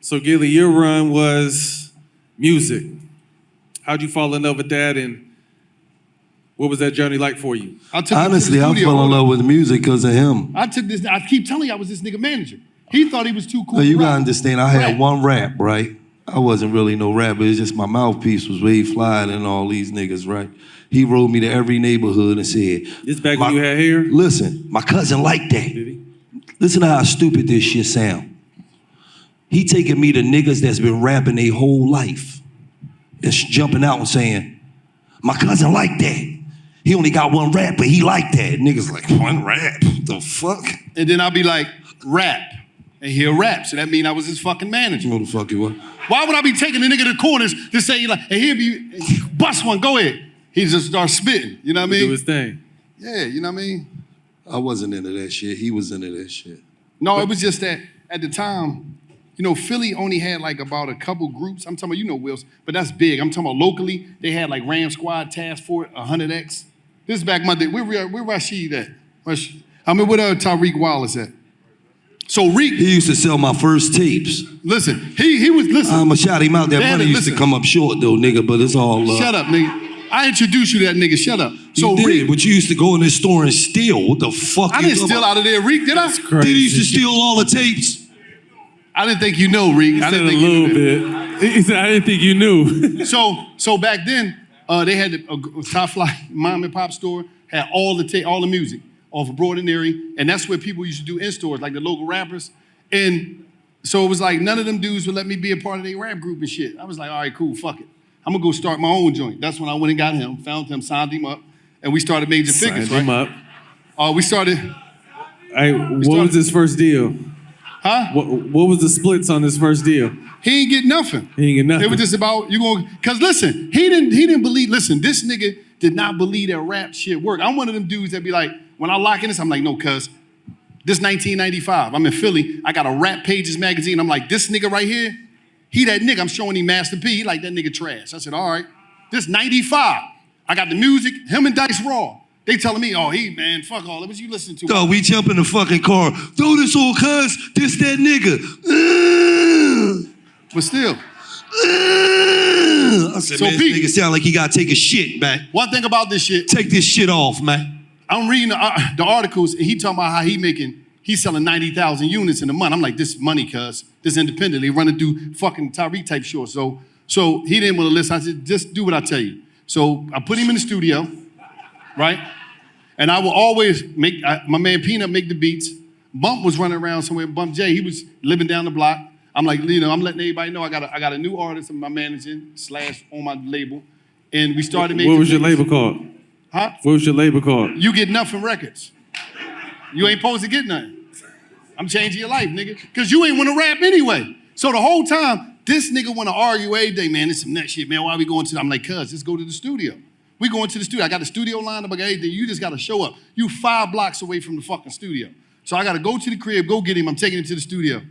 So Gillie, your run was music. How'd you fall in love with that, and what was that journey like for you? Honestly, I fell in love with music because of him. I keep telling you I was this nigga manager. He thought he was too cool. Well, you gotta understand, I had one rap, right? I wasn't really no rapper, it's just my mouthpiece was way flyer than all these niggas, right? He rode me to every neighborhood and said, This back when you had hair? Listen, my cousin liked that. Did he? Listen to how stupid this shit sound. He taking me to niggas that's been rapping their whole life. That's jumping out and saying, my cousin liked that. He only got one rap, but he liked that. Niggas like, one rap? The fuck? And then I'll be like, rap. And he'll rap. So that mean I was his fucking manager. What the fuck you what? Why would I be taking the nigga to the corners to say, like, hey, he'll be, bust one, go ahead. He just starts spitting, you know what I mean? Do his thing. Yeah, you know what I mean? I wasn't into that shit. He was into that shit. No, it was just that at the time, you know, Philly only had like about a couple groups. I'm talking about, you know, Wills, but that's big. I'm talking about locally, they had like Ram Squad, Task Force, 100X. This is back Monday. Where Rashid at? Where Tariq Wallace at? So Reek. He used to sell my first tapes. Listen, he was, listen. I'ma shout him out. That money used to come up short though, nigga, but it's all Shut up, nigga. I introduced you to that nigga, shut up. So you did, but you used to go in this store and steal. What the fuck? I didn't steal out of there, Reek, did I? That's crazy. Did he used to steal all the tapes? I didn't think you know, Reek. I didn't think you knew. He said, I didn't think you knew. So back then, they had a top flight mom and pop store, had all the music off of Broad and Erie, and that's where people used to do in-stores, like the local rappers. And so it was like none of them dudes would let me be a part of their rap group and shit. I was like, all right, cool, fuck it. I'm gonna go start my own joint. That's when I went and got him, found him, signed him up, and we started Major Figures, right? Signed him up. We started. Hey, what was his first deal? Huh? What was the splits on his first deal? He ain't get nothing. He ain't get nothing. It was just about, cause listen, he didn't believe, listen, this nigga did not believe that rap shit worked. I'm one of them dudes that be like, when I lock in this, I'm like, no, cuz, this 1995, I'm in Philly, I got a Rap Pages magazine, I'm like, this nigga right here, he that nigga, I'm showing him Master P, he like that nigga trash. I said, all right, this 95, I got the music, him and Dice Raw. They telling me, oh, man, fuck all of it. You listen to Dog, we jump in the fucking car. Throw this on cuz, this that nigga. But still. I said, so man, this nigga sound like he gotta take a shit, man. One thing about this shit. Take this shit off, man. I'm reading the articles, and he talking about how he's selling 90,000 units in a month. I'm like, this money, cuz. This independently, running through fucking Tyreek type shorts. So he didn't want to listen. I said, just do what I tell you. So I put him in the studio, right? And I will always make, my man Peanut make the beats. Bump was running around somewhere. Bump J, he was living down the block. I'm like, you know, I'm letting everybody know I got a new artist in my managing / on my label. And we started making. What was your label called? Huh? What was your label called? You Get Nothing Records. You ain't supposed to get nothing. I'm changing your life, nigga. Cause you ain't wanna rap anyway. So the whole time, this nigga wanna argue every day, man, this some nut shit, man, why we going to, I'm like, cuz, let's go to the studio. We going to the studio. I got the studio lined up, I got everything. You just gotta show up. You 5 blocks away from the fucking studio. So I gotta go to the crib, go get him, I'm taking him to the studio.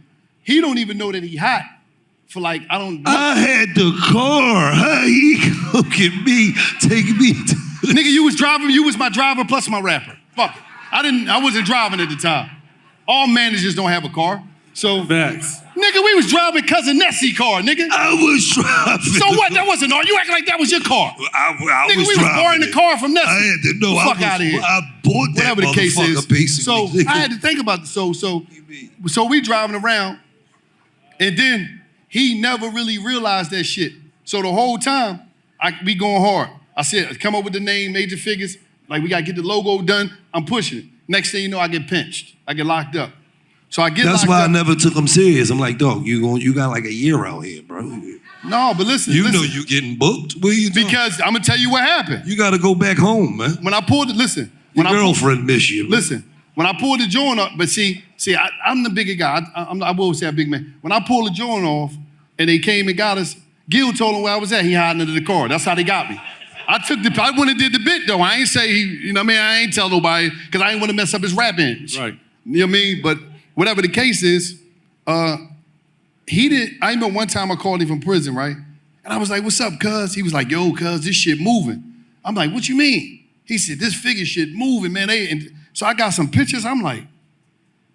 He don't even know that he hot for like, I had the car. How he go get me, take me to Nigga, you was my driver plus my rapper. Fuck it. I wasn't driving at the time. All managers don't have a car. So, facts. Nigga, we was driving Cousin Nessie car, nigga. I was driving. So what? That wasn't all. You acting like that was your car. I nigga, was we was borrowing the car from Nessie. I had to know. Fuck out of here. I bought that whatever the case is. Basically. So I had to think about this. So we driving around, and then he never really realized that shit. So the whole time, we going hard. I said, come up with the name, Major Figures. Like, we got to get the logo done. I'm pushing it. Next thing you know, I get pinched. I get locked up. So I get That's locked why up. I never took him serious. I'm like, dog, you got like a year out here, bro. No, but listen. You know you getting booked. What are you doing? Because I'm going to tell you what happened. You got to go back home, man. When I pulled it, listen. Your girlfriend miss you. Man. Listen, when I pulled the joint up, but see, I'm the bigger guy. I will say a big man. When I pulled the joint off and they came and got us, Gil told them where I was at. He hiding under the car. That's how they got me. I went and did the bit though. I ain't say you know what I mean? I ain't tell nobody because I ain't want to mess up his rap image. Right. You know what I mean? But whatever the case is, I remember one time I called him from prison, right? And I was like, what's up, cuz? He was like, yo, cuz, this shit moving. I'm like, what you mean? He said, this figure shit moving, man. And so I got some pictures. I'm like,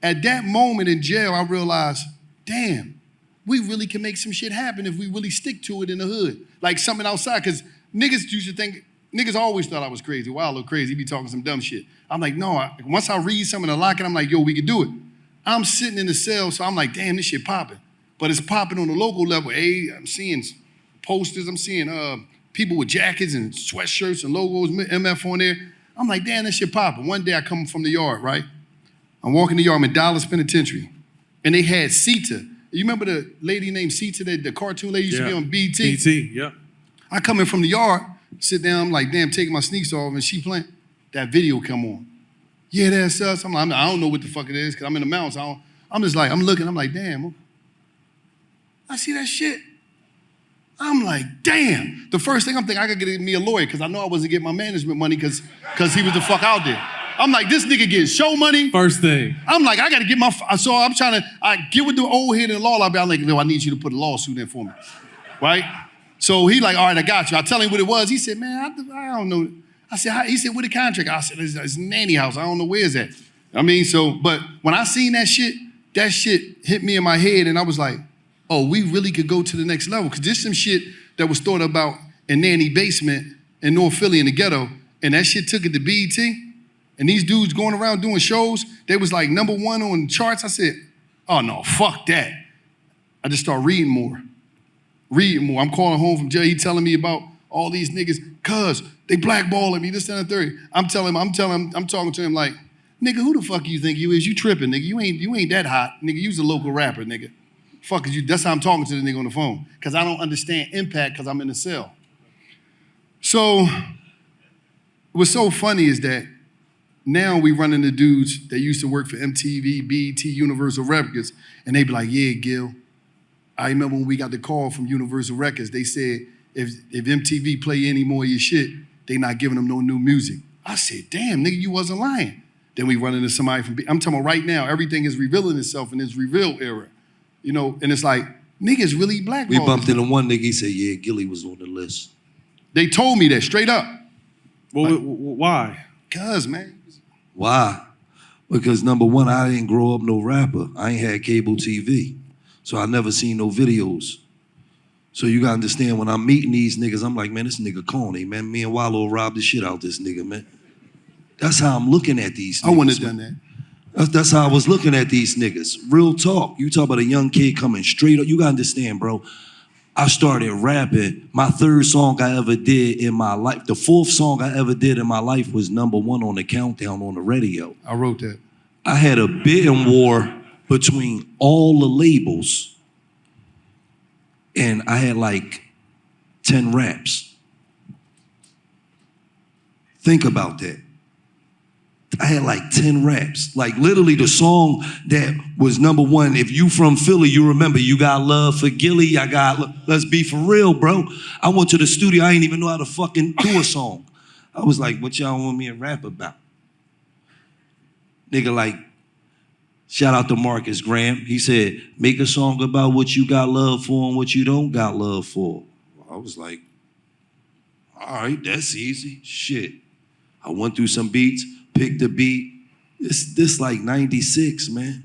at that moment in jail, I realized, damn, we really can make some shit happen if we really stick to it in the hood. Like something outside, because niggas used to think, niggas always thought I was crazy. Wallo crazy, he be talking some dumb shit. I'm like, no, once I read something and lock it, I'm like, yo, we can do it. I'm sitting in the cell, so I'm like, damn, this shit popping. But it's popping on the local level. Hey, I'm seeing posters, I'm seeing people with jackets and sweatshirts and logos, MF on there. I'm like, damn, this shit popping. One day I come from the yard, right? I'm walking the yard, I'm in Dallas Penitentiary. And they had Sita. You remember the lady named Sita, the cartoon lady used to be on BT? BT, yeah. I come in from the yard, sit down, I'm like, damn, taking my sneaks off, and she playing. That video come on. Yeah, that's us. I'm like, I don't know what the fuck it is, because I'm in the mountains. I'm just like, I'm looking, I'm like, damn. I see that shit. I'm like, damn. The first thing I'm thinking, I gotta get me a lawyer, because I know I wasn't getting my management money because he was the fuck out there. I'm like, this nigga getting show money. First thing. I'm like, I gotta get so I'm trying to, I get with the old head in the law library. I'm like, no, I need you to put a lawsuit in for me, right? So he like, all right, I got you. I tell him what it was. He said, man, I don't know. I said, he said, what the contract? I said, it's nanny house. I don't know where it's at. I mean, but when I seen that shit hit me in my head, and I was like, oh, we really could go to the next level. Because there's some shit that was thought about in Nanny Basement in North Philly in the ghetto, and that shit took it to BET. And these dudes going around doing shows, they was like #1 on charts. I said, oh no, fuck that. I just started reading more. I'm calling home from jail. He telling me about all these niggas, cuz they blackballing me, this, that, and the third. I'm talking to him like, nigga, who the fuck you think you is? You tripping, nigga. You ain't that hot. Nigga, you's a local rapper, nigga. Fuck is you, that's how I'm talking to the nigga on the phone. Cause I don't understand impact cause I'm in the cell. So, what's so funny is that now we run into dudes that used to work for MTV, BET, Universal Records, and they be like, yeah, Gil, I remember when we got the call from Universal Records, they said, if MTV play any more of your shit, they not giving them no new music. I said, damn, nigga, you wasn't lying. Then we run into somebody from, I'm talking about right now, everything is revealing itself in this reveal era. You know, and it's like, niggas really blackballed. We bumped into one nigga, he said, yeah, Gillie was on the list. They told me that straight up. Well, like, why? Cuz, man. Why? Because #1, I didn't grow up no rapper. I ain't had cable TV. So I never seen no videos. So you gotta understand, when I'm meeting these niggas, I'm like, man, this nigga corny, man. Me and Wallo robbed the shit out this nigga, man. That's how I'm looking at these niggas. I wouldn't have done that. That's how I was looking at these niggas. Real talk. You talk about a young kid coming straight up. You gotta understand, bro. I started rapping. My 3rd song I ever did in my life, the 4th song I ever did in my life was #1 on the countdown on the radio. I wrote that. I had a bidding war between all the labels, and I had like 10 raps. Think about that. I had like 10 raps. Like literally the song that was #1, if you from Philly, you remember, you got love for Gillie, let's be for real, bro. I went to the studio, I didn't even know how to fucking do a song. I was like, what y'all want me to rap about? Nigga like, shout out to Marcus Graham. He said, make a song about what you got love for and what you don't got love for. I was like, all right, that's easy, shit. I went through some beats, picked a beat. This like 96, man.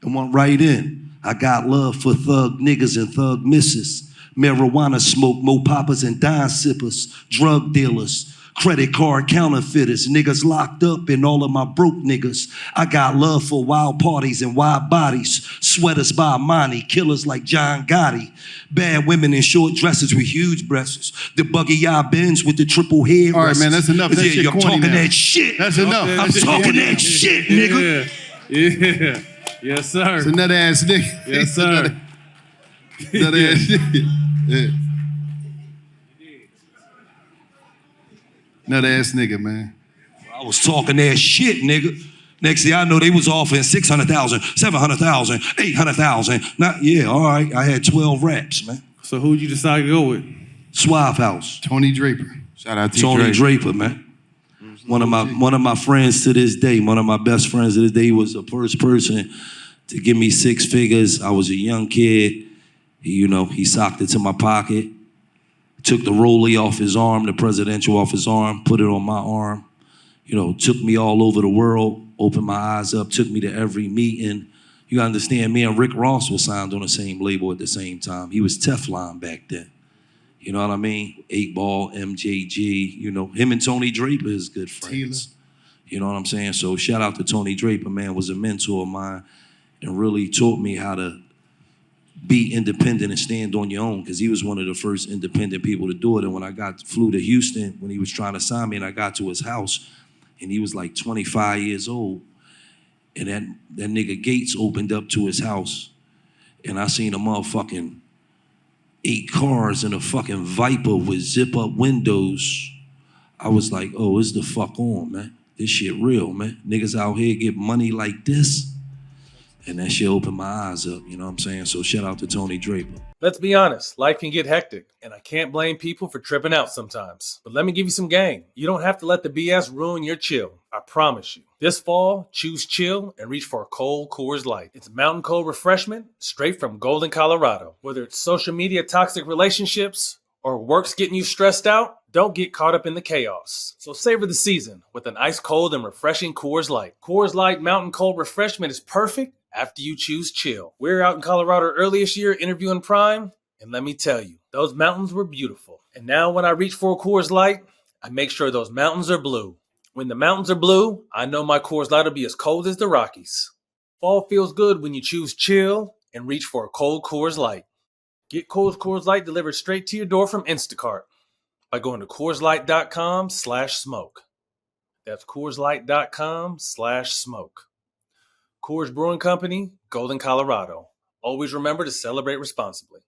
And went right in. I got love for thug niggas and thug misses. Marijuana smoke, mo poppers and dime sippers. Drug dealers, credit card counterfeiters. Niggas locked up and all of my broke niggas. I got love for wild parties and wild bodies. Sweaters by Armani, killers like John Gotti. Bad women in short dresses with huge breasts. The buggy-eye Benz with the triple head. All right, man, that's enough. That shit I'm corny talking now. that shit. That's enough. I'm talking that shit, nigga. Yeah. Yes, sir. It's a nut ass nigga. Yes, sir. Nut ass nigga. Yeah. Nut ass nigga, man. I was talking that shit, nigga. Next thing I know, they was offering 600,000, 700,000, 800,000. All right. I had 12 raps, man. So who'd you decide to go with? Suave House. Tony Draper. Shout out to Tony Draper, man. One of my friends to this day, one of my best friends to this day, was the first person to give me 6 figures. I was a young kid. He socked it to my pocket, took the rollie off his arm, the presidential off his arm, put it on my arm. Took me all over the world, opened my eyes up, took me to every meeting, You gotta understand, me and Rick Ross was signed on the same label at the same time. He was Teflon back then. You know what I mean? 8 Ball, MJG, you know, him and Tony Draper is good friends. You know what I'm saying? So shout out to Tony Draper, man, was a mentor of mine and really taught me how to be independent and stand on your own, because he was one of the first independent people to do it. And when I flew to Houston, when he was trying to sign me and I got to his house, and he was like 25 years old, and that nigga Gates opened up to his house, and I seen a motherfucking 8 cars and a fucking Viper with zip-up windows. I was like, oh, it's the fuck on, man. This shit real, man. Niggas out here get money like this. And that shit opened my eyes up, you know what I'm saying? So shout out to Tony Draper. Let's be honest, life can get hectic, and I can't blame people for tripping out sometimes. But let me give you some game. You don't have to let the BS ruin your chill. I promise you. This fall, choose chill and reach for a cold Coors Light. It's mountain cold refreshment straight from Golden, Colorado. Whether it's social media toxic relationships or work's getting you stressed out, don't get caught up in the chaos. So savor the season with an ice cold and refreshing Coors Light. Coors Light mountain cold refreshment is perfect after you choose chill. We were out in Colorado earlier this year interviewing Prime, and let me tell you, those mountains were beautiful. And now when I reach for a Coors Light, I make sure those mountains are blue. When the mountains are blue, I know my Coors Light will be as cold as the Rockies. Fall feels good when you choose chill and reach for a cold Coors Light. Get cold Coors Light delivered straight to your door from Instacart by going to CoorsLight.com/smoke. That's CoorsLight.com/smoke. Coors Brewing Company, Golden, Colorado. Always remember to celebrate responsibly.